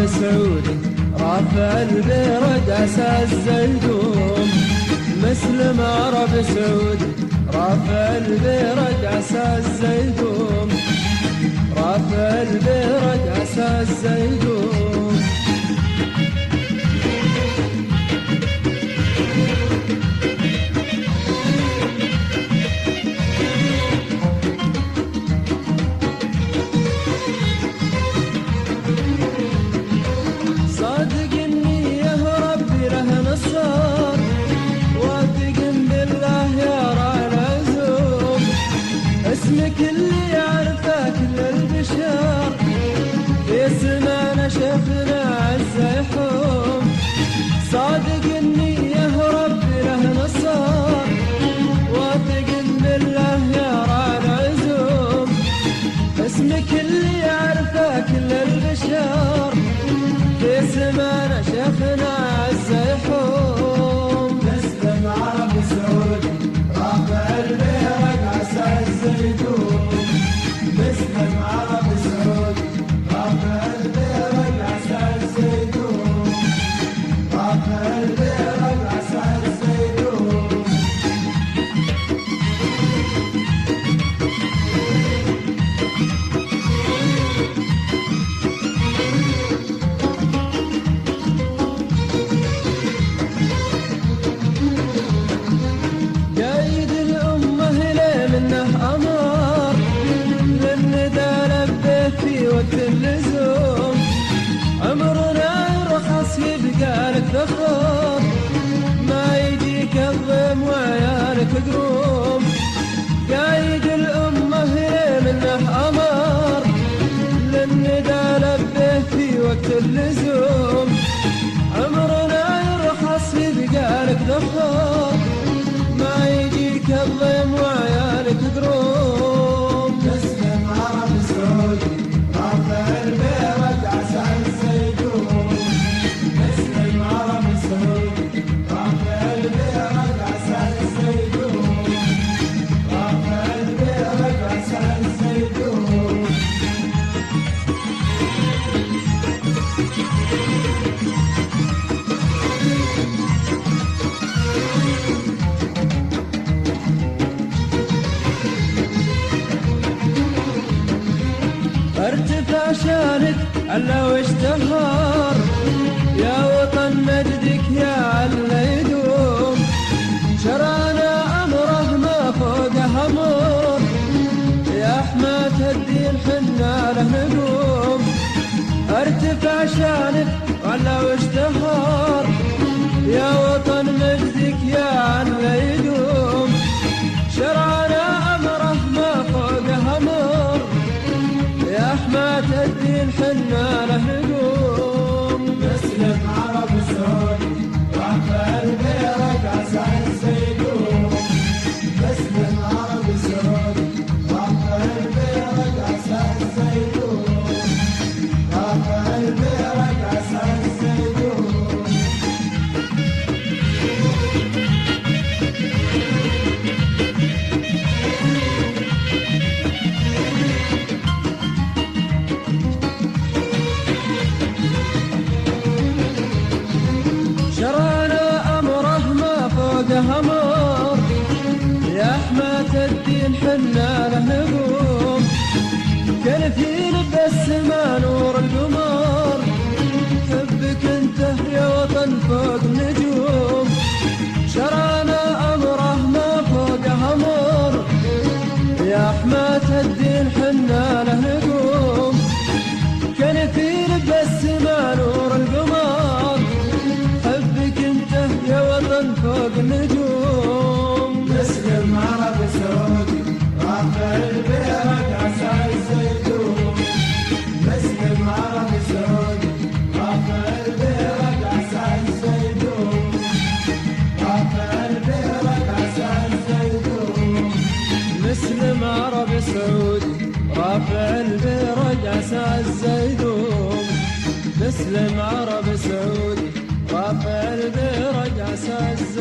سعودي رافع البرد عسى الزيدون. مسلم عرب سعودي رافع البرد عسى الزيدون. رافع البرد عسى الزيدون. صادق النية ربي له نصار، واثق بالله يا راعي العزوم. اسمك اللي يعرفه كل البشر، في سمانا شفنا عزة يحوم. صادق النية ربي له نصار، واثق بالله يا راعي العزوم. اسمك اللي يعرفه كل البشر، في سمانا شيخنا عزة يحوم. مسلم عرب سعودي رافع البرد عسى الزيدون. مسلم عرب سعودي رافع البرد عسى الزيدون. رافع البرد عسى الزيدون. قايد الأمة ليه منه أمر، للندى لبيه في وقت اللزوم. عمرنا يرخص يبقى لك فخر، ما يجيك الضيم وعيالك قروم. قايد الأمة ليه منه أمر، للندى لبيه في وقت اللزوم. عمرنا يرخص يبقى لك فخر، ما يجيك الضيم وعيالك قروم. مسلم عرب سعودي رافع البرد عسى الزيدون. مسلم عرب سعودي رافع البرد عسى الزيدون. رافع البرد عسى الزيدون. ارتفع شانك علا واشتهر، يا وطن مجدك يا علا يدوم. شرانا امره ما فوقه امر، يا حماة الدين حنا له نقوم. ارتفع شانك علا واشتهر، يا وطن مجدك يا علا يدوم. شرانا امره ما فوقه امر، يا حماة الدين حنا له نقوم. مسلم عرب سعودي رافع البرد عسى الزيدون. مسلم عرب سعودي رافع البرد عسى الزيدون. رافع البرد عسى الزيدون. شرانا امره ما فوقه امر، يا حماة الدين حنا له نقوم. كان في لب السما نور القمر، حبك انت يا وطن فوق النجوم. شرانا امره ما فوقه امر، يا حماة الدين حنا له نقوم. كان في لب السما نور القمر، حبك انت يا وطن فوق النجوم. مسلم عرب سعودي رافع البرد عسى الزيدون. مسلم عرب سعودي رافع البرد عسى الزيدون. رافع البرد عسى الزيدون. مسلم عرب سعودي رافع البرد عسى الزيدون. مسلم عرب سعودي رافع البرد عسى الزيدون.